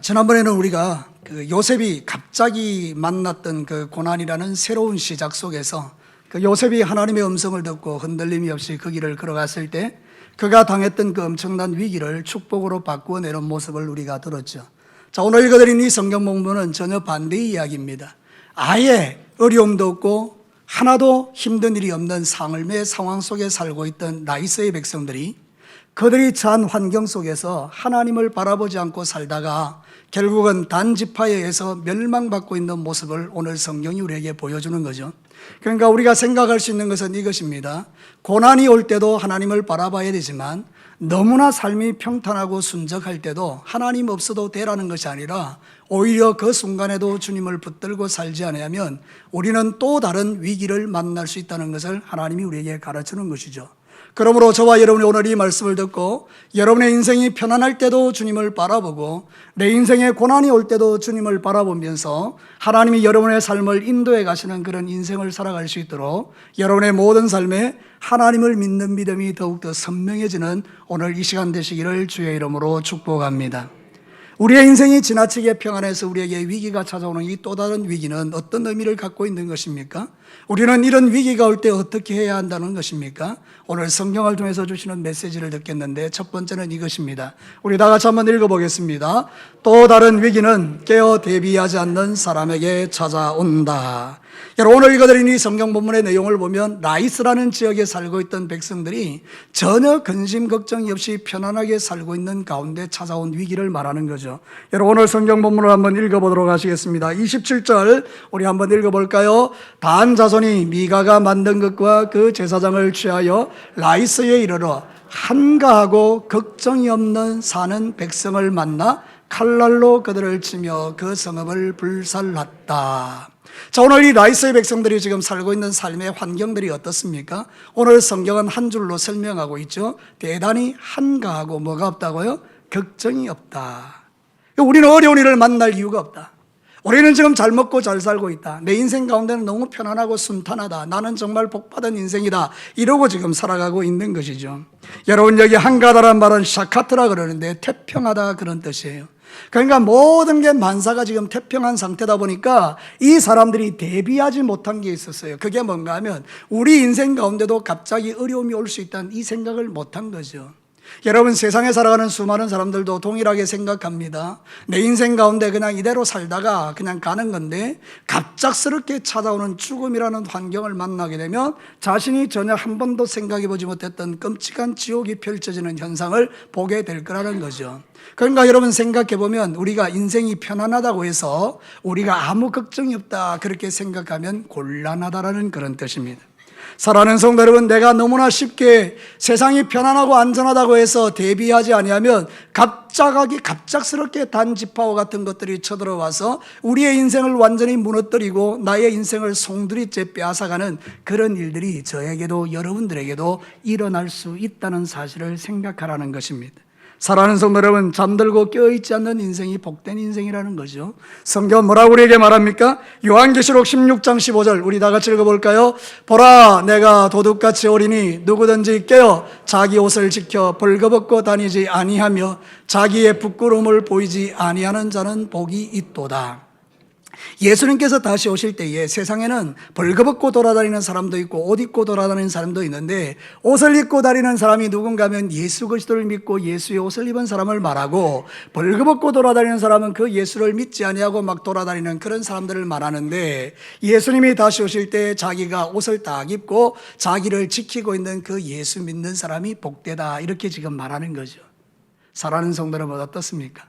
지난번에는 우리가 그 요셉이 갑자기 만났던 그 고난이라는 새로운 시작 속에서 그 요셉이 하나님의 음성을 듣고 흔들림이 없이 그 길을 걸어갔을 때 그가 당했던 그 엄청난 위기를 축복으로 바꾸어내는 모습을 우리가 들었죠. 자, 오늘 읽어드린 이 성경 본문은 전혀 반대의 이야기입니다. 아예 어려움도 없고 하나도 힘든 일이 없는 삶의 상황 속에 살고 있던 나이스의 백성들이 그들이 처한 환경 속에서 하나님을 바라보지 않고 살다가 결국은 단지파에 의해서 멸망받고 있는 모습을 오늘 성경이 우리에게 보여주는 거죠. 그러니까 우리가 생각할 수 있는 것은 이것입니다. 고난이 올 때도 하나님을 바라봐야 되지만 너무나 삶이 평탄하고 순적할 때도 하나님 없어도 되라는 것이 아니라 오히려 그 순간에도 주님을 붙들고 살지 않으면 우리는 또 다른 위기를 만날 수 있다는 것을 하나님이 우리에게 가르치는 것이죠. 그러므로 저와 여러분이 오늘 이 말씀을 듣고 여러분의 인생이 편안할 때도 주님을 바라보고 내 인생에 고난이 올 때도 주님을 바라보면서 하나님이 여러분의 삶을 인도해 가시는 그런 인생을 살아갈 수 있도록 여러분의 모든 삶에 하나님을 믿는 믿음이 더욱더 선명해지는 오늘 이 시간 되시기를 주의 이름으로 축복합니다. 우리의 인생이 지나치게 평안해서 우리에게 위기가 찾아오는 이 또 다른 위기는 어떤 의미를 갖고 있는 것입니까? 우리는 이런 위기가 올 때 어떻게 해야 한다는 것입니까? 오늘 성경을 통해서 주시는 메시지를 듣겠는데 첫 번째는 이것입니다. 우리 다 같이 한번 읽어보겠습니다. 또 다른 위기는 깨어 대비하지 않는 사람에게 찾아온다. 여러분, 오늘 읽어드린 이 성경 본문의 내용을 보면 라이스라는 지역에 살고 있던 백성들이 전혀 근심 걱정이 없이 편안하게 살고 있는 가운데 찾아온 위기를 말하는 거죠. 여러분, 오늘 성경 본문을 한번 읽어보도록 하시겠습니다. 27절 우리 한번 읽어볼까요? 단 자손이 미가가 만든 것과 그 제사장을 취하여 라이스에 이르러 한가하고 걱정이 없는 사는 백성을 만나 칼날로 그들을 치며 그 성읍을 불살랐다. 자, 오늘 이 라이스의 백성들이 지금 살고 있는 삶의 환경들이 어떻습니까? 오늘 성경은 한 줄로 설명하고 있죠. 대단히 한가하고 뭐가 없다고요? 걱정이 없다. 우리는 어려운 일을 만날 이유가 없다. 우리는 지금 잘 먹고 잘 살고 있다. 내 인생 가운데는 너무 편안하고 순탄하다. 나는 정말 복받은 인생이다. 이러고 지금 살아가고 있는 것이죠. 여러분, 여기 한가하다란 말은 샤카트라 그러는데 태평하다 그런 뜻이에요. 그러니까 모든 게 만사가 지금 태평한 상태다 보니까 이 사람들이 대비하지 못한 게 있었어요. 그게 뭔가 하면 우리 인생 가운데도 갑자기 어려움이 올 수 있다는 이 생각을 못한 거죠. 여러분, 세상에 살아가는 수많은 사람들도 동일하게 생각합니다. 내 인생 가운데 그냥 이대로 살다가 그냥 가는 건데 갑작스럽게 찾아오는 죽음이라는 환경을 만나게 되면 자신이 전혀 한 번도 생각해 보지 못했던 끔찍한 지옥이 펼쳐지는 현상을 보게 될 거라는 거죠. 그러니까 여러분, 생각해 보면 우리가 인생이 편안하다고 해서 우리가 아무 걱정이 없다 그렇게 생각하면 곤란하다라는 그런 뜻입니다. 사랑하는 성도 여러분, 내가 너무나 쉽게 세상이 편안하고 안전하다고 해서 대비하지 아니하면 갑작스럽게 단지파와 같은 것들이 쳐들어와서 우리의 인생을 완전히 무너뜨리고 나의 인생을 송두리째 빼앗아가는 그런 일들이 저에게도 여러분들에게도 일어날 수 있다는 사실을 생각하라는 것입니다. 사랑하는 성도 여러분, 잠들고 깨어있지 않는 인생이 복된 인생이라는 거죠. 성경은 뭐라고 우리에게 말합니까? 요한계시록 16장 15절 우리 다 같이 읽어볼까요? 보라, 내가 도둑같이 오리니 누구든지 깨어 자기 옷을 지켜 벌거벗고 다니지 아니하며 자기의 부끄러움을 보이지 아니하는 자는 복이 있도다. 예수님께서 다시 오실 때에 세상에는 벌거벗고 돌아다니는 사람도 있고 옷 입고 돌아다니는 사람도 있는데, 옷을 입고 다니는 사람이 누군가 하면 예수 그리스도를 믿고 예수의 옷을 입은 사람을 말하고, 벌거벗고 돌아다니는 사람은 그 예수를 믿지 아니하고 막 돌아다니는 그런 사람들을 말하는데, 예수님이 다시 오실 때 자기가 옷을 딱 입고 자기를 지키고 있는 그 예수 믿는 사람이 복되다, 이렇게 지금 말하는 거죠. 사랑하는 성도 여러분, 어떻습니까?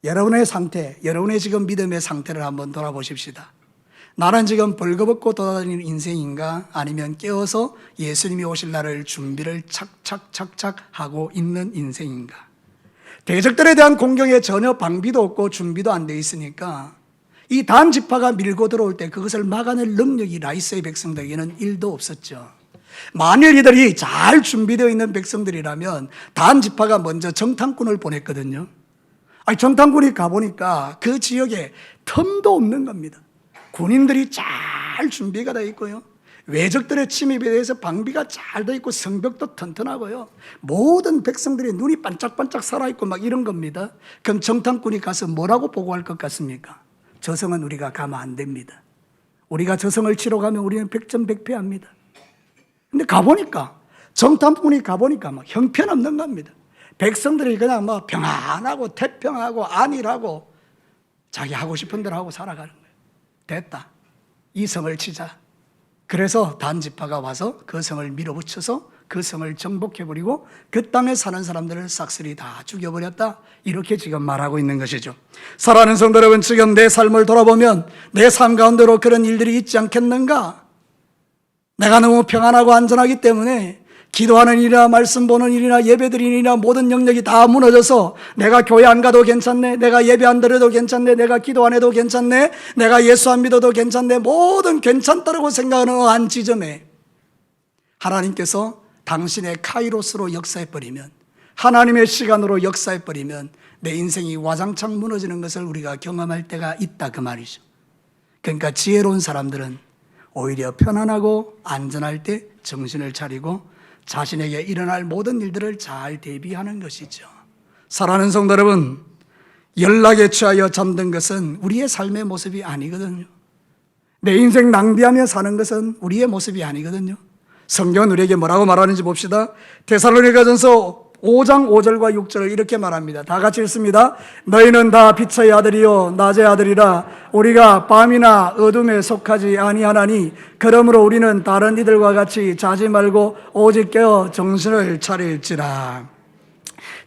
여러분의 상태, 여러분의 지금 믿음의 상태를 한번 돌아보십시다. 나는 지금 벌거벗고 돌아다니는 인생인가? 아니면 깨어서 예수님이 오실 날을 준비를 착착 하고 있는 인생인가? 대적들에 대한 공격에 전혀 방비도 없고 준비도 안 돼 있으니까 이 단지파가 밀고 들어올 때 그것을 막아낼 능력이 라이스의 백성들에게는 1도 없었죠. 만일 이들이 잘 준비되어 있는 백성들이라면 단지파가 먼저 정탐꾼을 보냈거든요. 정탐꾼이 가보니까 그 지역에 틈도 없는 겁니다. 군인들이 잘 준비가 되어 있고요, 외적들의 침입에 대해서 방비가 잘 돼 있고 성벽도 튼튼하고요. 모든 백성들의 눈이 반짝반짝 살아있고 막 이런 겁니다. 그럼 정탐꾼이 가서 뭐라고 보고할 것 같습니까? 저성은 우리가 가면 안 됩니다. 우리가 저성을 치러 가면 우리는 백전백패합니다. 근데 가보니까, 정탐꾼이 가보니까 막 형편없는 겁니다. 백성들이 그냥 뭐 평안하고 태평하고 안일하고 자기 하고 싶은 대로 하고 살아가는 거예요. 됐다. 이 성을 치자. 그래서 단지파가 와서 그 성을 밀어붙여서 그 성을 정복해버리고 그 땅에 사는 사람들을 싹쓸이 다 죽여버렸다. 이렇게 지금 말하고 있는 것이죠. 사랑하는 성도 여러분, 지금 내 삶을 돌아보면 내 삶 가운데로 그런 일들이 있지 않겠는가? 내가 너무 평안하고 안전하기 때문에 기도하는 일이나 말씀 보는 일이나 예배드리는 일이나 모든 영역이 다 무너져서 내가 교회 안 가도 괜찮네, 내가 예배 안 드려도 괜찮네, 내가 기도 안 해도 괜찮네, 내가 예수 안 믿어도 괜찮네, 모든 괜찮다고 생각하는 한 지점에 하나님께서 당신의 카이로스로 역사해버리면, 하나님의 시간으로 역사해버리면 내 인생이 와장창 무너지는 것을 우리가 경험할 때가 있다, 그 말이죠. 그러니까 지혜로운 사람들은 오히려 편안하고 안전할 때 정신을 차리고 자신에게 일어날 모든 일들을 잘 대비하는 것이죠. 사랑하는 성도 여러분, 연락에 취하여 잠든 것은 우리의 삶의 모습이 아니거든요. 내 인생 낭비하며 사는 것은 우리의 모습이 아니거든요. 성경은 우리에게 뭐라고 말하는지 봅시다. 데살로니가전서 5장 5절과 6절을 이렇게 말합니다. 다 같이 읽습니다. 너희는 다 빛의 아들이요 낮의 아들이라. 우리가 밤이나 어둠에 속하지 아니하나니 그러므로 우리는 다른 이들과 같이 자지 말고 오직 깨어 정신을 차릴지라.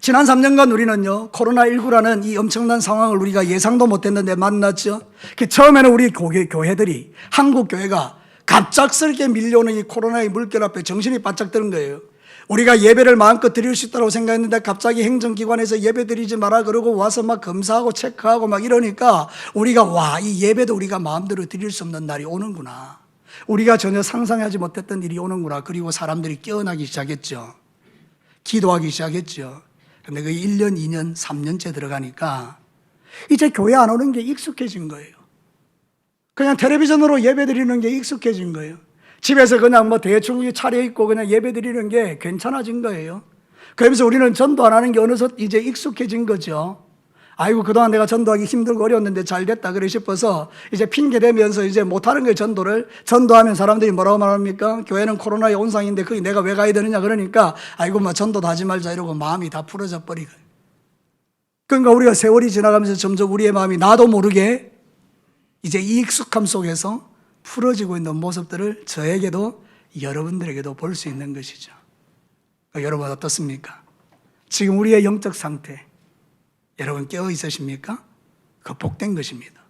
지난 3년간 우리는요, 코로나19라는 이 엄청난 상황을 우리가 예상도 못했는데 만났죠. 처음에는 우리 교회들이, 한국 교회가 갑작스럽게 밀려오는 이 코로나의 물결 앞에 정신이 바짝 드는 거예요. 우리가 예배를 마음껏 드릴 수 있다고 생각했는데 갑자기 행정기관에서 예배 드리지 마라 그러고 와서 막 검사하고 체크하고 막 이러니까 우리가 와, 이 예배도 우리가 마음대로 드릴 수 없는 날이 오는구나. 우리가 전혀 상상하지 못했던 일이 오는구나. 그리고 사람들이 깨어나기 시작했죠. 기도하기 시작했죠. 근데 그 1년, 2년, 3년째 들어가니까 이제 교회 안 오는 게 익숙해진 거예요. 그냥 텔레비전으로 예배 드리는 게 익숙해진 거예요. 집에서 그냥 뭐 대충 차려입고 그냥 예배 드리는 게 괜찮아진 거예요. 그러면서 우리는 전도 안 하는 게 어느덧 이제 익숙해진 거죠. 아이고, 그동안 내가 전도하기 힘들고 어려웠는데 잘 됐다 그래 싶어서 이제 핑계 대면서 이제 못하는 거예요, 전도를. 전도하면 사람들이 뭐라고 말합니까? 교회는 코로나의 온상인데 거기 내가 왜 가야 되느냐 그러니까 아이고, 뭐 전도도 하지 말자 이러고 마음이 다 풀어져 버리고. 그러니까 우리가 세월이 지나가면서 점점 우리의 마음이 나도 모르게 이제 이 익숙함 속에서 풀어지고 있는 모습들을 저에게도 여러분들에게도 볼 수 있는 것이죠. 여러분 어떻습니까? 지금 우리의 영적 상태, 여러분 깨어 있으십니까? 그 복된 것입니다.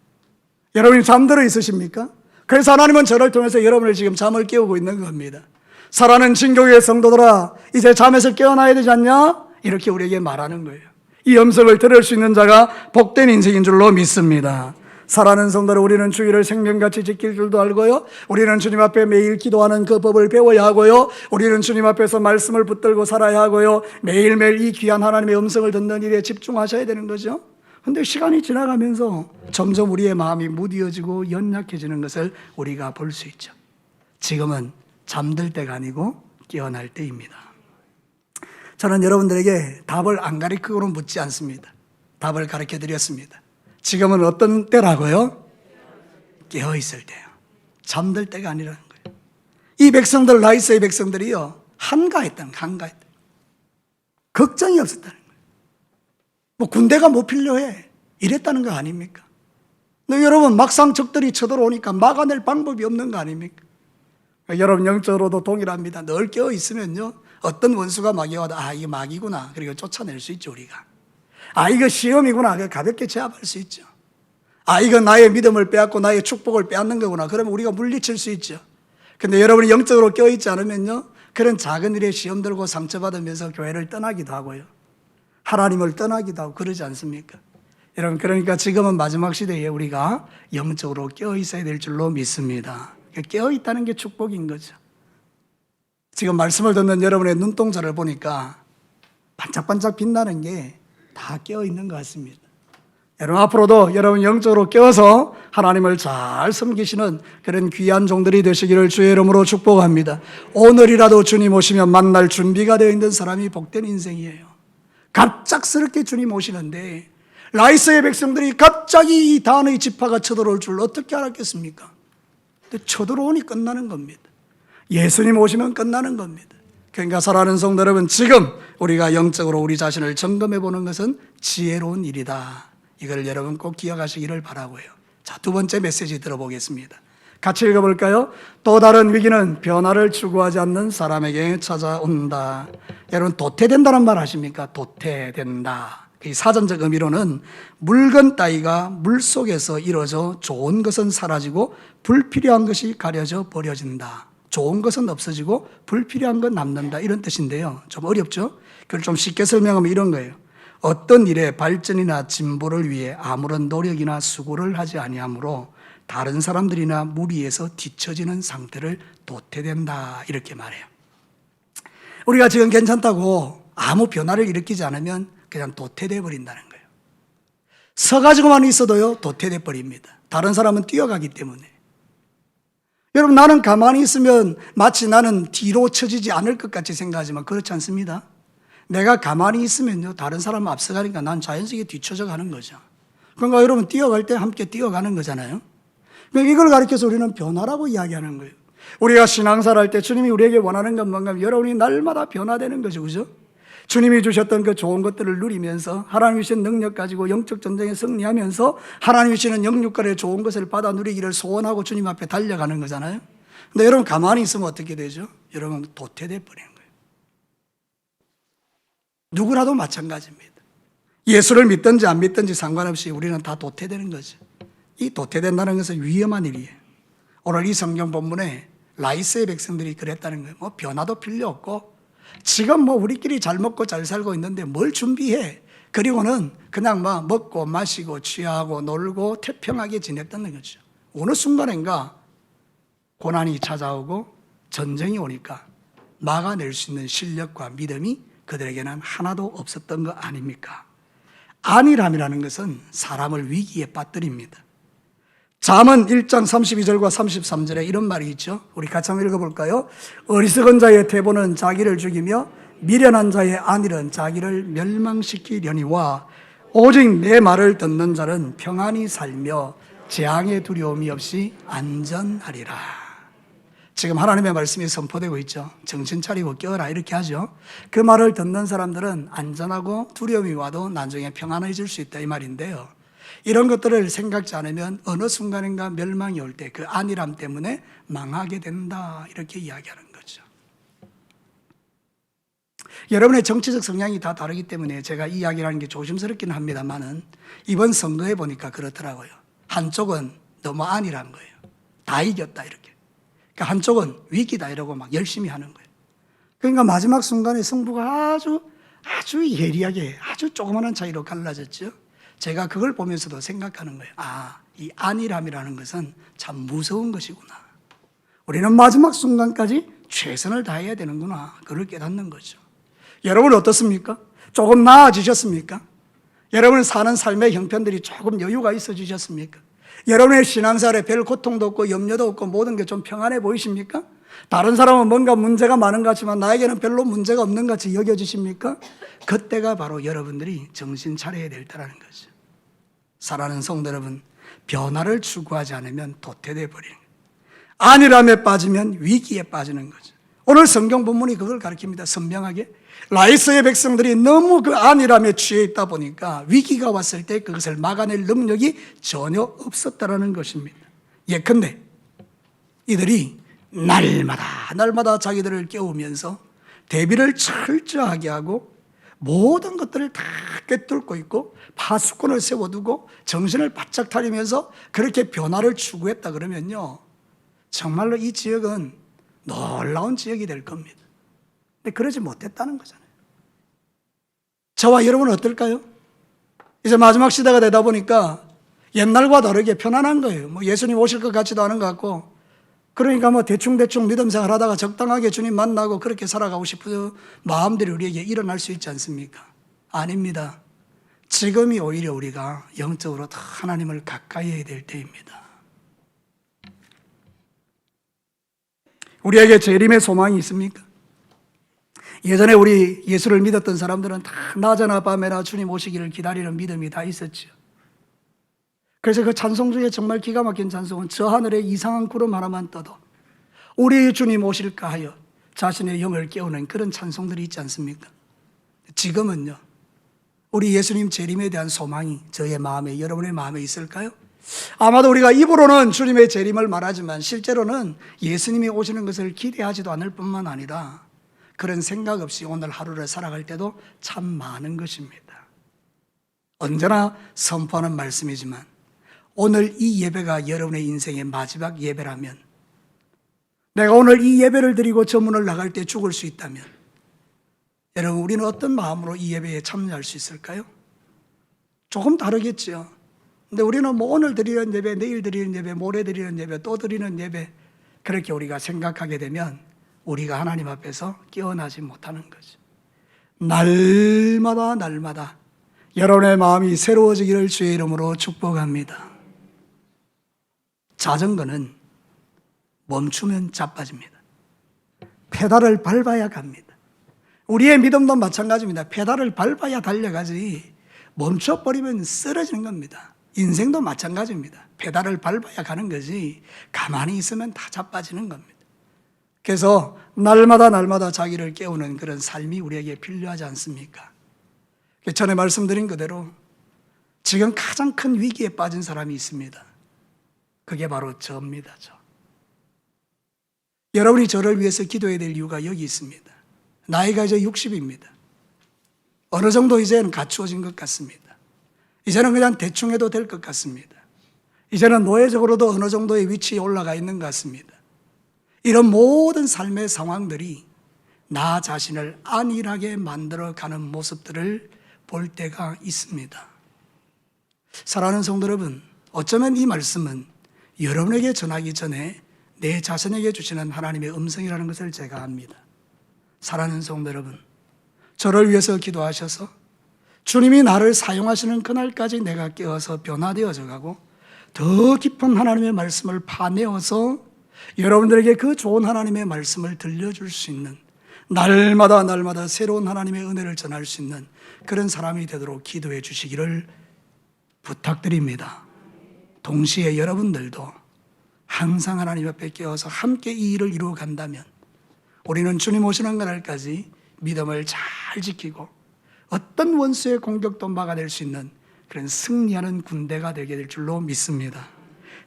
여러분이 잠들어 있으십니까? 그래서 하나님은 저를 통해서 여러분을 지금 잠을 깨우고 있는 겁니다. 사랑하는 진교회의 성도들아, 이제 잠에서 깨어나야 되지 않냐? 이렇게 우리에게 말하는 거예요. 이 음성을 들을 수 있는 자가 복된 인생인 줄로 믿습니다. 사랑하는 성도들, 우리는 주의를 생명같이 지킬 줄도 알고요, 우리는 주님 앞에 매일 기도하는 그 법을 배워야 하고요, 우리는 주님 앞에서 말씀을 붙들고 살아야 하고요, 매일매일 이 귀한 하나님의 음성을 듣는 일에 집중하셔야 되는 거죠. 그런데 시간이 지나가면서 점점 우리의 마음이 무디어지고 연약해지는 것을 우리가 볼 수 있죠. 지금은 잠들 때가 아니고 깨어날 때입니다. 저는 여러분들에게 답을 안 가르치고는 묻지 않습니다. 답을 가르쳐 드렸습니다. 지금은 어떤 때라고요? 깨어 있을 때요. 잠들 때가 아니라는 거예요. 이 백성들, 라이스의 백성들이요, 한가했다는 거예요. 한가했다. 걱정이 없었다는 거예요. 뭐 군대가 뭐 필요해 이랬다는 거 아닙니까? 근데 여러분, 막상 적들이 쳐들어오니까 막아낼 방법이 없는 거 아닙니까? 여러분 영적으로도 동일합니다. 늘 깨어 있으면요, 어떤 원수가 막이 와도 아, 이게 막이구나, 그리고 쫓아낼 수 있죠. 우리가 아, 이거 시험이구나, 가볍게 제압할 수 있죠. 아, 이거 나의 믿음을 빼앗고 나의 축복을 빼앗는 거구나, 그러면 우리가 물리칠 수 있죠. 근데 여러분이 영적으로 껴있지 않으면요, 그런 작은 일에 시험 들고 상처받으면서 교회를 떠나기도 하고요, 하나님을 떠나기도 하고 그러지 않습니까? 여러분, 그러니까 지금은 마지막 시대에 우리가 영적으로 껴있어야 될 줄로 믿습니다. 깨어있다는 게 축복인 거죠. 지금 말씀을 듣는 여러분의 눈동자를 보니까 반짝반짝 빛나는 게 다 깨어있는 것 같습니다. 여러분 앞으로도 여러분 영적으로 깨어서 하나님을 잘 섬기시는 그런 귀한 종들이 되시기를 주의 이름으로 축복합니다. 오늘이라도 주님 오시면 만날 준비가 되어 있는 사람이 복된 인생이에요. 갑작스럽게 주님 오시는데 라이스의 백성들이 갑자기 이 단의 지파가 쳐들어올 줄 어떻게 알았겠습니까? 근데 쳐들어오니 끝나는 겁니다. 예수님 오시면 끝나는 겁니다. 그러니까 사랑하는 성도 여러분, 지금 우리가 영적으로 우리 자신을 점검해 보는 것은 지혜로운 일이다. 이걸 여러분 꼭 기억하시기를 바라고요. 자, 두 번째 메시지 들어보겠습니다. 같이 읽어볼까요? 또 다른 위기는 변화를 추구하지 않는 사람에게 찾아온다. 여러분 도태된다는 말 아십니까? 도태된다. 이 사전적 의미로는 묽은 따위가 물속에서 이루어져 좋은 것은 사라지고 불필요한 것이 가려져 버려진다. 좋은 것은 없어지고 불필요한 건 남는다, 이런 뜻인데요. 좀 어렵죠? 그걸 좀 쉽게 설명하면 이런 거예요. 어떤 일의 발전이나 진보를 위해 아무런 노력이나 수고를 하지 아니하므로 다른 사람들이나 무리에서 뒤처지는 상태를 도태된다, 이렇게 말해요. 우리가 지금 괜찮다고 아무 변화를 일으키지 않으면 그냥 도태돼 버린다는 거예요. 서가지고만 있어도요 도태돼 버립니다. 다른 사람은 뛰어가기 때문에. 여러분 나는 가만히 있으면 마치 나는 뒤로 처지지 않을 것 같이 생각하지만 그렇지 않습니다. 내가 가만히 있으면요 다른 사람은 앞서가니까 난 자연스럽게 뒤쳐져 가는 거죠. 그러니까 여러분 뛰어갈 때 함께 뛰어가는 거잖아요. 그러니까 이걸 가르쳐서 우리는 변화라고 이야기하는 거예요. 우리가 신앙생활 할 때 주님이 우리에게 원하는 건 뭔가 하면 여러분이 날마다 변화되는 거죠. 그죠? 주님이 주셨던 그 좋은 것들을 누리면서 하나님이 주신 능력 가지고 영적 전쟁에 승리하면서 하나님이 주시는 영육간의 좋은 것을 받아 누리기를 소원하고 주님 앞에 달려가는 거잖아요. 근데 여러분 가만히 있으면 어떻게 되죠? 여러분 도태돼 버리는 거예요. 누구라도 마찬가지입니다. 예수를 믿든지 안 믿든지 상관없이 우리는 다 도태되는 거죠. 이 도태된다는 것은 위험한 일이에요. 오늘 이 성경 본문에 라이스의 백성들이 그랬다는 거예요. 뭐 변화도 필요 없고 지금 뭐 우리끼리 잘 먹고 잘 살고 있는데 뭘 준비해? 그리고는 그냥 막 먹고 마시고 취하고 놀고 태평하게 지냈다는 거죠. 어느 순간인가 고난이 찾아오고 전쟁이 오니까 막아낼 수 있는 실력과 믿음이 그들에게는 하나도 없었던 거 아닙니까? 안일함이라는 것은 사람을 위기에 빠뜨립니다. 잠언 1장 32절과 33절에 이런 말이 있죠. 우리 같이 한번 읽어볼까요? 어리석은 자의 태보는 자기를 죽이며 미련한 자의 안일은 자기를 멸망시키려니와 오직 내 말을 듣는 자는 평안히 살며 재앙의 두려움이 없이 안전하리라. 지금 하나님의 말씀이 선포되고 있죠. 정신 차리고 깨어라 이렇게 하죠. 그 말을 듣는 사람들은 안전하고 두려움이 와도 나중에 평안해질 수 있다 이 말인데요. 이런 것들을 생각지 않으면 어느 순간인가 멸망이 올 때 그 안일함 때문에 망하게 된다 이렇게 이야기하는 거죠. 여러분의 정치적 성향이 다 다르기 때문에 제가 이 이야기를 하는 게 조심스럽긴 합니다만은 이번 선거에 보니까 그렇더라고요. 한쪽은 너무 안일한 거예요. 다 이겼다 이렇게. 그러니까 한쪽은 위기다 이러고 막 열심히 하는 거예요. 그러니까 마지막 순간에 승부가 아주 예리하게 아주 조그마한 차이로 갈라졌죠. 제가 그걸 보면서도 생각하는 거예요. 이 안일함이라는 것은 참 무서운 것이구나. 우리는 마지막 순간까지 최선을 다해야 되는구나. 그걸 깨닫는 거죠. 여러분 어떻습니까? 조금 나아지셨습니까? 여러분 사는 삶의 형편들이 조금 여유가 있어지셨습니까? 여러분의 신앙생활에 별 고통도 없고 염려도 없고 모든 게 좀 평안해 보이십니까? 다른 사람은 뭔가 문제가 많은 것 같지만 나에게는 별로 문제가 없는 것 같이 여겨지십니까? 그때가 바로 여러분들이 정신 차려야 될 때라는 거죠. 사랑하는 성도 여러분, 변화를 추구하지 않으면 도태돼 버리는 거예요. 안일함에 빠지면 위기에 빠지는 거죠. 오늘 성경 본문이 그걸 가르칩니다. 선명하게. 라이스의 백성들이 너무 그 안일함에 취해 있다 보니까 위기가 왔을 때 그것을 막아낼 능력이 전혀 없었다라는 것입니다. 예컨대 이들이 날마다 자기들을 깨우면서 대비를 철저하게 하고 모든 것들을 다 꿰뚫고 있고 파수꾼을 세워두고 정신을 바짝 차리면서 그렇게 변화를 추구했다 그러면요 정말로 이 지역은 놀라운 지역이 될 겁니다. 근데 그러지 못했다는 거잖아요. 저와 여러분은 어떨까요? 이제 마지막 시대가 되다 보니까 옛날과 다르게 편안한 거예요. 뭐 예수님 오실 것 같지도 않은 것 같고 그러니까 뭐 대충 믿음 생활하다가 적당하게 주님 만나고 그렇게 살아가고 싶은 마음들이 우리에게 일어날 수 있지 않습니까? 아닙니다. 지금이 오히려 우리가 영적으로 더 하나님을 가까이 해야 될 때입니다. 우리에게 재림의 소망이 있습니까? 예전에 우리 예수를 믿었던 사람들은 다 낮이나 밤에나 주님 오시기를 기다리는 믿음이 다 있었죠. 그래서 그 찬송 중에 정말 기가 막힌 찬송은 저 하늘에 이상한 구름 하나만 떠도 우리 주님 오실까 하여 자신의 영을 깨우는 그런 찬송들이 있지 않습니까? 지금은요, 우리 예수님 재림에 대한 소망이 저의 마음에, 여러분의 마음에 있을까요? 아마도 우리가 입으로는 주님의 재림을 말하지만 실제로는 예수님이 오시는 것을 기대하지도 않을 뿐만 아니라 그런 생각 없이 오늘 하루를 살아갈 때도 참 많은 것입니다. 언제나 선포하는 말씀이지만 오늘 이 예배가 여러분의 인생의 마지막 예배라면, 내가 오늘 이 예배를 드리고 저 문을 나갈 때 죽을 수 있다면 여러분, 우리는 어떤 마음으로 이 예배에 참여할 수 있을까요? 조금 다르겠죠. 근데 우리는 뭐 오늘 드리는 예배, 내일 드리는 예배, 모레 드리는 예배, 또 드리는 예배, 그렇게 우리가 생각하게 되면 우리가 하나님 앞에서 깨어나지 못하는 거죠. 날마다 날마다 여러분의 마음이 새로워지기를 주의 이름으로 축복합니다. 자전거는 멈추면 자빠집니다. 페달을 밟아야 갑니다. 우리의 믿음도 마찬가지입니다. 페달을 밟아야 달려가지 멈춰버리면 쓰러지는 겁니다. 인생도 마찬가지입니다. 페달을 밟아야 가는 거지 가만히 있으면 다 자빠지는 겁니다. 그래서 날마다 날마다 자기를 깨우는 그런 삶이 우리에게 필요하지 않습니까? 전에 말씀드린 그대로 지금 가장 큰 위기에 빠진 사람이 있습니다. 그게 바로 저입니다. 저. 여러분이 저를 위해서 기도해야 될 이유가 여기 있습니다. 나이가 이제 60입니다. 어느 정도 이제는 갖추어진 것 같습니다. 이제는 그냥 대충 해도 될 것 같습니다. 이제는 노예적으로도 어느 정도의 위치에 올라가 있는 것 같습니다. 이런 모든 삶의 상황들이 나 자신을 안일하게 만들어가는 모습들을 볼 때가 있습니다. 사랑하는 성도 여러분, 어쩌면 이 말씀은 여러분에게 전하기 전에 내 자신에게 주시는 하나님의 음성이라는 것을 제가 압니다. 사랑하는 성도 여러분, 저를 위해서 기도하셔서 주님이 나를 사용하시는 그날까지 내가 깨어서 변화되어져 가고 더 깊은 하나님의 말씀을 파내어서 여러분들에게 그 좋은 하나님의 말씀을 들려줄 수 있는, 날마다 날마다 새로운 하나님의 은혜를 전할 수 있는 그런 사람이 되도록 기도해 주시기를 부탁드립니다. 동시에 여러분들도 항상 하나님 앞에 깨어서 함께 이 일을 이루어 간다면 우리는 주님 오시는 그날까지 믿음을 잘 지키고 어떤 원수의 공격도 막아낼 수 있는 그런 승리하는 군대가 되게 될 줄로 믿습니다.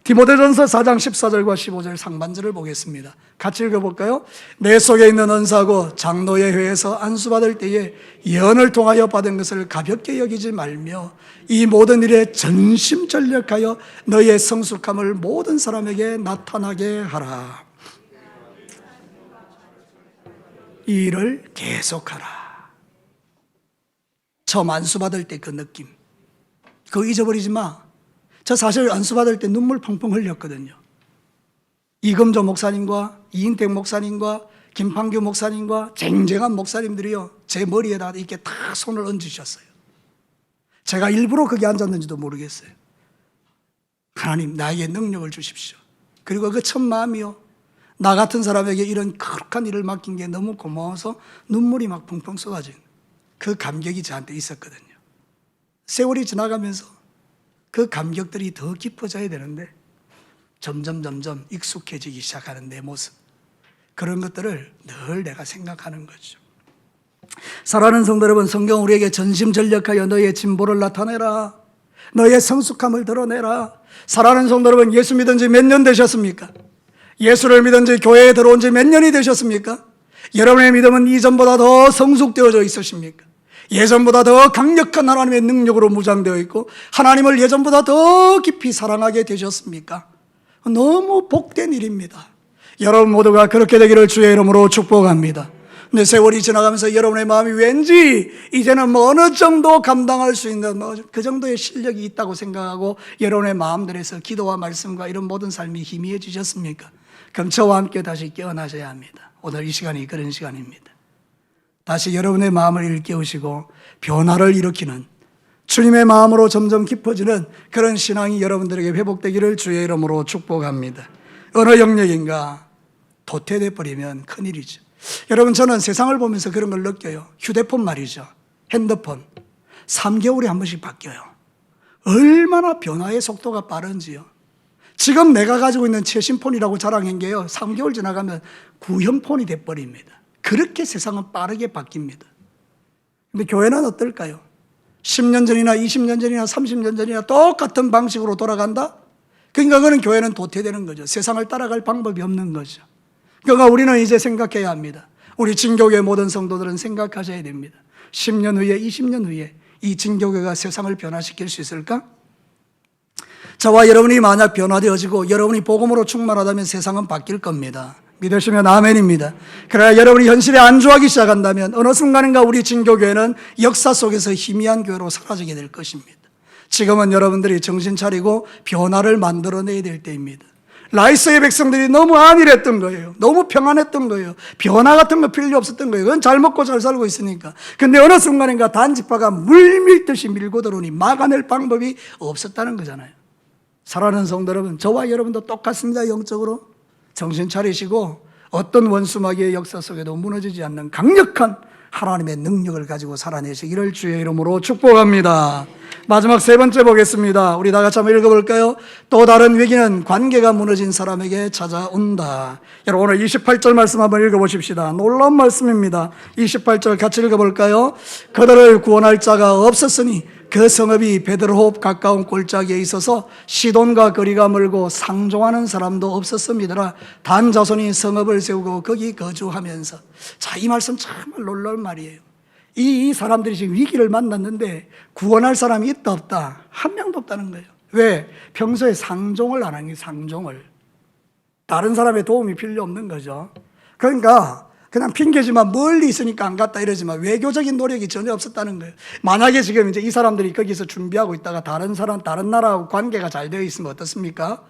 디모데전서 4장 14절과 15절 상반절을 보겠습니다. 같이 읽어볼까요? 내 속에 있는 은사고 장로의 회에서 안수받을 때에 예언을 통하여 받은 것을 가볍게 여기지 말며 이 모든 일에 전심전력하여 너의 성숙함을 모든 사람에게 나타나게 하라. 이 일을 계속하라. 처음 안수받을 때 그 느낌, 그거 잊어버리지 마. 저 사실 안수받을 때 눈물 펑펑 흘렸거든요. 이금조 목사님과 이인택 목사님과 김판규 목사님과 쟁쟁한 목사님들이요, 제 머리에다 이렇게 다 손을 얹으셨어요. 제가 일부러 거기 앉았는지도 모르겠어요. 하나님, 나에게 능력을 주십시오. 그리고 그 첫 마음이요, 나 같은 사람에게 이런 거룩한 일을 맡긴 게 너무 고마워서 눈물이 막 펑펑 쏟아진 그 감격이 저한테 있었거든요. 세월이 지나가면서 그 감격들이 더 깊어져야 되는데 점점 익숙해지기 시작하는 내 모습, 그런 것들을 늘 내가 생각하는 거죠. 사랑하는 성도 여러분, 성경 우리에게 전심전력하여 너의 진보를 나타내라, 너의 성숙함을 드러내라. 사랑하는 성도 여러분, 예수 믿은 지 몇 년 되셨습니까? 예수를 믿은 지 교회에 들어온 지 몇 년이 되셨습니까? 여러분의 믿음은 이전보다 더 성숙되어져 있으십니까? 예전보다 더 강력한 하나님의 능력으로 무장되어 있고 하나님을 예전보다 더 깊이 사랑하게 되셨습니까? 너무 복된 일입니다. 여러분 모두가 그렇게 되기를 주의 이름으로 축복합니다. 근데 세월이 지나가면서 여러분의 마음이 왠지 이제는 뭐 어느 정도 감당할 수 있는 그 정도의 실력이 있다고 생각하고 여러분의 마음들에서 기도와 말씀과 이런 모든 삶이 희미해지셨습니까? 그럼 저와 함께 다시 깨어나셔야 합니다. 오늘 이 시간이 그런 시간입니다. 다시 여러분의 마음을 일깨우시고 변화를 일으키는 주님의 마음으로 점점 깊어지는 그런 신앙이 여러분들에게 회복되기를 주의 이름으로 축복합니다. 어느 영역인가 도태돼 버리면 큰일이죠. 여러분, 저는 세상을 보면서 그런 걸 느껴요. 휴대폰 말이죠. 핸드폰 3개월에 한 번씩 바뀌어요. 얼마나 변화의 속도가 빠른지요. 지금 내가 가지고 있는 최신폰이라고 자랑한 게요, 3개월 지나가면 구형폰이 돼버립니다. 그렇게 세상은 빠르게 바뀝니다. 근데 교회는 어떨까요? 10년 전이나 20년 전이나 30년 전이나 똑같은 방식으로 돌아간다? 그러니까 그는 교회는 도태되는 거죠. 세상을 따라갈 방법이 없는 거죠. 그러니까 우리는 이제 생각해야 합니다. 우리 진교회 모든 성도들은 생각하셔야 됩니다. 10년 후에 20년 후에 이 진교회가 세상을 변화시킬 수 있을까? 저와 여러분이 만약 변화되어지고 여러분이 복음으로 충만하다면 세상은 바뀔 겁니다. 믿으시면 아멘입니다. 그러나 여러분이 현실에 안주하기 시작한다면 어느 순간인가 우리 진교교회는 역사 속에서 희미한 교회로 사라지게 될 것입니다. 지금은 여러분들이 정신 차리고 변화를 만들어내야 될 때입니다. 라이스의 백성들이 너무 안일했던 거예요. 너무 평안했던 거예요. 변화 같은 거 필요 없었던 거예요. 그건 잘 먹고 잘 살고 있으니까. 근데 어느 순간인가 단지파가 물밀듯이 밀고 들어오니 막아낼 방법이 없었다는 거잖아요. 사랑하는 성도 여러분, 저와 여러분도 똑같습니다. 영적으로 정신 차리시고 어떤 원수마귀의 역사 속에도 무너지지 않는 강력한 하나님의 능력을 가지고 살아내시기를 주의 이름으로 축복합니다. 마지막 세 번째 보겠습니다. 우리 다 같이 한번 읽어볼까요? 또 다른 위기는 관계가 무너진 사람에게 찾아온다. 여러분, 오늘 28절 말씀 한번 읽어보십시다. 놀라운 말씀입니다. 28절 같이 읽어볼까요? 그들을 구원할 자가 없었으니 그 성읍이 베들호흡 가까운 골짜기에 있어서 시돈과 거리가 멀고 상종하는 사람도 없었습니다. 단 자손이 성읍을 세우고 거기 거주하면서. 자, 이 말씀 정말 놀라운 말이에요. 이 사람들이 지금 위기를 만났는데 구원할 사람이 있다 없다? 한 명도 없다는 거예요. 왜? 평소에 상종을 안 한 게 상종을. 다른 사람의 도움이 필요 없는 거죠. 그러니까 그냥 핑계지만 멀리 있으니까 안 갔다 이러지만 외교적인 노력이 전혀 없었다는 거예요. 만약에 지금 이제 이 사람들이 거기서 준비하고 있다가 다른 나라하고 관계가 잘 되어 있으면 어떻습니까?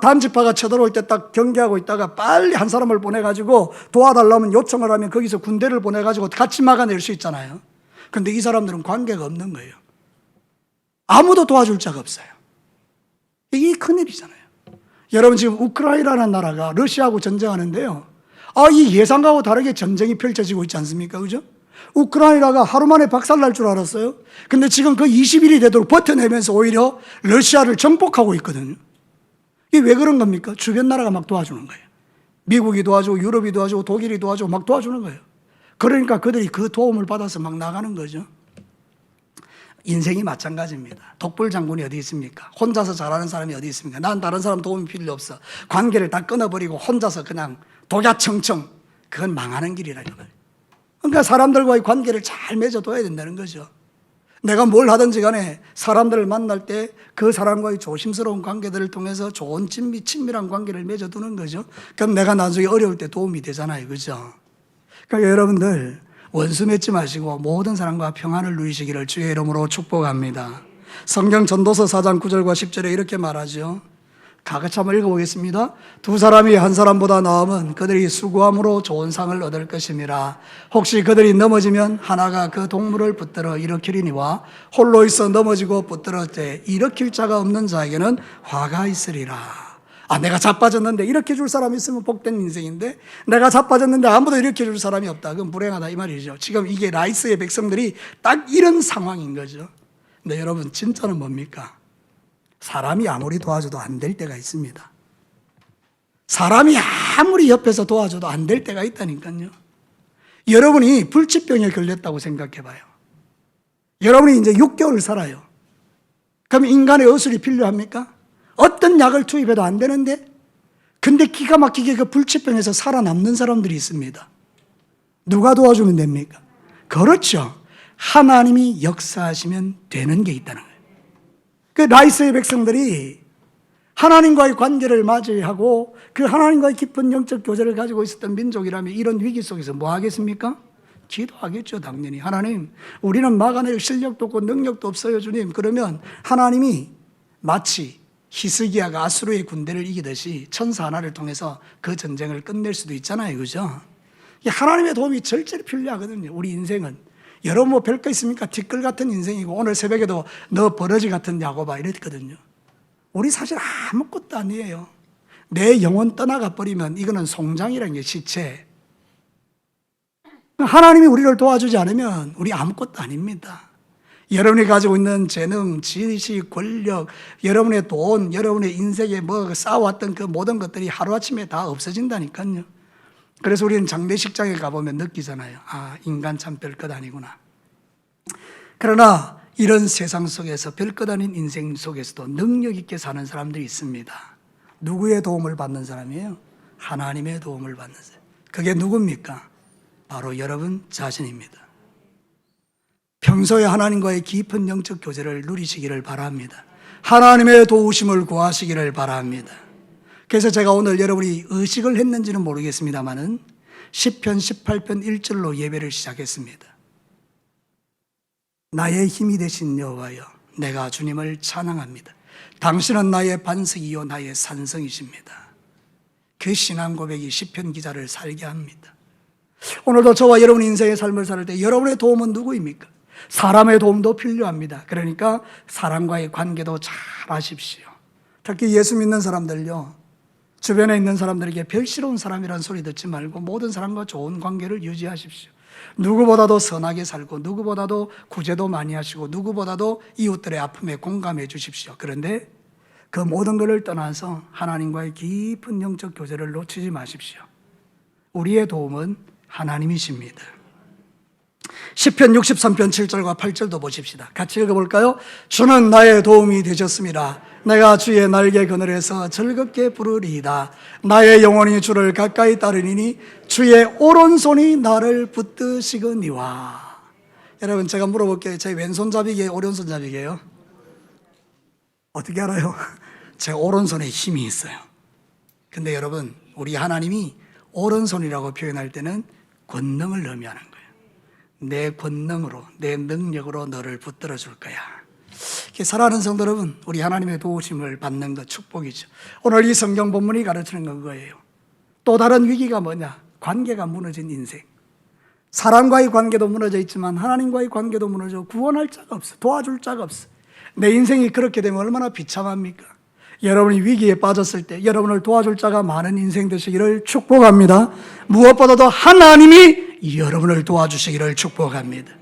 단지파가 쳐들어올 때 딱 경계하고 있다가 빨리 한 사람을 보내가지고 도와달라면 요청을 하면 거기서 군대를 보내가지고 같이 막아낼 수 있잖아요. 근데 이 사람들은 관계가 없는 거예요. 아무도 도와줄 자가 없어요. 이게 큰일이잖아요. 여러분, 지금 우크라이나라는 나라가 러시아하고 전쟁하는데요. 이 예상과도 다르게 전쟁이 펼쳐지고 있지 않습니까? 그죠? 우크라이나가 하루 만에 박살날 줄 알았어요. 근데 지금 그 20일이 되도록 버텨내면서 오히려 러시아를 정복하고 있거든요. 이게 왜 그런 겁니까? 주변 나라가 막 도와주는 거예요. 미국이 도와주고 유럽이 도와주고 독일이 도와주고 막 도와주는 거예요. 그러니까 그들이 그 도움을 받아서 막 나가는 거죠. 인생이 마찬가지입니다. 독불 장군이 어디 있습니까? 혼자서 잘하는 사람이 어디 있습니까? 난 다른 사람 도움이 필요 없어. 관계를 다 끊어버리고 혼자서 그냥 독야청청. 그건 망하는 길이라는 거예요. 그러니까 사람들과의 관계를 잘 맺어둬야 된다는 거죠. 내가 뭘 하든지 간에 사람들을 만날 때 그 사람과의 조심스러운 관계들을 통해서 좋은 친밀한 관계를 맺어두는 거죠. 그럼 내가 나중에 어려울 때 도움이 되잖아요. 그죠? 그러니까 여러분들 원수 맺지 마시고 모든 사람과 평안을 누리시기를 주의 이름으로 축복합니다. 성경 전도서 4장 9절과 10절에 이렇게 말하죠. 같이 한번 읽어보겠습니다. 두 사람이 한 사람보다 나으면 그들이 수고함으로 좋은 상을 얻을 것임이라. 혹시 그들이 넘어지면 하나가 그 동물을 붙들어 일으키리니와 홀로 있어 넘어지고 붙들어 때 일으킬 자가 없는 자에게는 화가 있으리라. 내가 자빠졌는데 일으켜 줄 사람이 있으면 복된 인생인데 내가 자빠졌는데 아무도 일으켜 줄 사람이 없다. 그건 불행하다 이 말이죠. 지금 이게 라이스의 백성들이 딱 이런 상황인 거죠. 근데 여러분, 진짜는 뭡니까? 사람이 아무리 도와줘도 안 될 때가 있습니다. 사람이 아무리 옆에서 도와줘도 안 될 때가 있다니까요. 여러분이 불치병에 걸렸다고 생각해 봐요. 여러분이 이제 6개월 살아요. 그럼 인간의 의술이 필요합니까? 어떤 약을 투입해도 안 되는데, 근데 기가 막히게 그 불치병에서 살아남는 사람들이 있습니다. 누가 도와주면 됩니까? 그렇죠. 하나님이 역사하시면 되는 게 있다는 거예요. 그 라이스의 백성들이 하나님과의 관계를 맞이하고 그 하나님과의 깊은 영적 교제를 가지고 있었던 민족이라면 이런 위기 속에서 뭐 하겠습니까? 기도하겠죠, 당연히. 하나님, 우리는 막아낼 실력도 없고 능력도 없어요, 주님. 그러면 하나님이 마치 히스기야가 아수르의 군대를 이기듯이 천사 하나를 통해서 그 전쟁을 끝낼 수도 있잖아요, 그죠? 하나님의 도움이 절제로 필요하거든요, 우리 인생은. 여러분 뭐 별거 있습니까? 티끌 같은 인생이고 오늘 새벽에도 너 버러지 같은 야고바 이랬거든요. 우리 사실 아무것도 아니에요. 내 영혼 떠나가 버리면 이거는 송장이라는 게 시체. 하나님이 우리를 도와주지 않으면 우리 아무것도 아닙니다. 여러분이 가지고 있는 재능, 지식, 권력, 여러분의 돈, 여러분의 인생에 뭐 쌓아왔던 그 모든 것들이 하루아침에 다 없어진다니까요. 그래서 우리는 장례식장에 가보면 느끼잖아요. 아, 인간 참 별것 아니구나. 그러나 이런 세상 속에서 별것 아닌 인생 속에서도 능력 있게 사는 사람들이 있습니다. 누구의 도움을 받는 사람이에요? 하나님의 도움을 받는 사람. 그게 누굽니까? 바로 여러분 자신입니다. 평소에 하나님과의 깊은 영적 교제를 누리시기를 바랍니다. 하나님의 도우심을 구하시기를 바랍니다. 그래서 제가 오늘 여러분이 의식을 했는지는 모르겠습니다만은 시편 18편 1절로 예배를 시작했습니다. 나의 힘이 되신 여호와여, 내가 주님을 찬양합니다. 당신은 나의 반석이요 나의 산성이십니다. 그 신앙 고백이 시편 기자를 살게 합니다. 오늘도 저와 여러분 인생의 삶을 살 때 여러분의 도움은 누구입니까? 사람의 도움도 필요합니다. 그러니까 사람과의 관계도 잘 하십시오. 특히 예수 믿는 사람들요, 주변에 있는 사람들에게 별스러운 사람이라는 소리 듣지 말고 모든 사람과 좋은 관계를 유지하십시오. 누구보다도 선하게 살고 누구보다도 구제도 많이 하시고 누구보다도 이웃들의 아픔에 공감해 주십시오. 그런데 그 모든 것을 떠나서 하나님과의 깊은 영적 교제를 놓치지 마십시오. 우리의 도움은 하나님이십니다. 시편 63편 7절과 8절도 보십시다. 같이 읽어볼까요? 주는 나의 도움이 되셨습니다. 내가 주의 날개 그늘에서 즐겁게 부르리이다. 나의 영혼이 주를 가까이 따르니니 주의 오른손이 나를 붙드시거니와. 여러분, 제가 물어볼게요. 제 왼손잡이게요, 오른손잡이게요? 어떻게 알아요? 제 오른손에 힘이 있어요. 근데 여러분, 우리 하나님이 오른손이라고 표현할 때는 권능을 의미하는 거예요. 내 권능으로, 내 능력으로 너를 붙들어 줄 거야. 사랑하는 성도 여러분, 우리 하나님의 도우심을 받는 것 축복이죠. 오늘 이 성경 본문이 가르치는 건 그거예요. 또 다른 위기가 뭐냐? 관계가 무너진 인생. 사람과의 관계도 무너져 있지만 하나님과의 관계도 무너져 구원할 자가 없어. 도와줄 자가 없어. 내 인생이 그렇게 되면 얼마나 비참합니까? 여러분이 위기에 빠졌을 때 여러분을 도와줄 자가 많은 인생 되시기를 축복합니다. 무엇보다도 하나님이 여러분을 도와주시기를 축복합니다.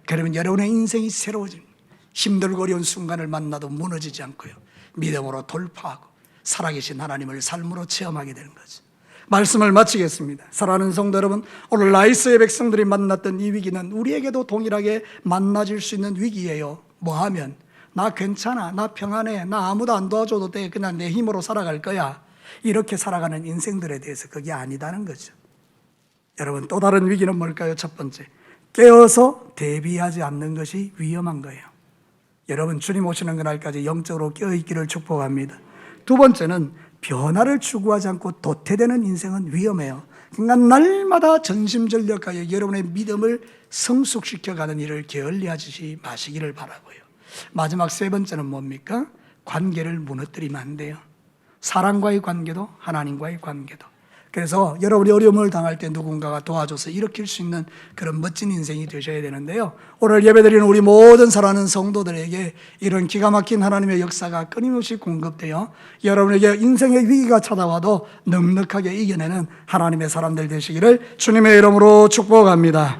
그러면 여러분의 인생이 새로워집니다. 힘들고 어려운 순간을 만나도 무너지지 않고요, 믿음으로 돌파하고 살아계신 하나님을 삶으로 체험하게 되는 거죠. 말씀을 마치겠습니다. 사랑하는 성도 여러분, 오늘 라이스의 백성들이 만났던 이 위기는 우리에게도 동일하게 만나질 수 있는 위기예요. 뭐하면 나 괜찮아, 나 평안해, 나 아무도 안 도와줘도 돼, 그냥 내 힘으로 살아갈 거야, 이렇게 살아가는 인생들에 대해서 그게 아니다는 거죠. 여러분, 또 다른 위기는 뭘까요? 첫 번째, 깨어서 대비하지 않는 것이 위험한 거예요. 여러분, 주님 오시는 그날까지 영적으로 깨어있기를 축복합니다. 두 번째는 변화를 추구하지 않고 도태되는 인생은 위험해요. 그러니까 날마다 전심전력하여 여러분의 믿음을 성숙시켜가는 일을 게을리하지 마시기를 바라고요. 마지막 세 번째는 뭡니까? 관계를 무너뜨리면 안 돼요. 사람과의 관계도 하나님과의 관계도. 그래서 여러분이 어려움을 당할 때 누군가가 도와줘서 일으킬 수 있는 그런 멋진 인생이 되셔야 되는데요, 오늘 예배드리는 우리 모든 사랑하는 성도들에게 이런 기가 막힌 하나님의 역사가 끊임없이 공급되어 여러분에게 인생의 위기가 찾아와도 넉넉하게 이겨내는 하나님의 사람들 되시기를 주님의 이름으로 축복합니다.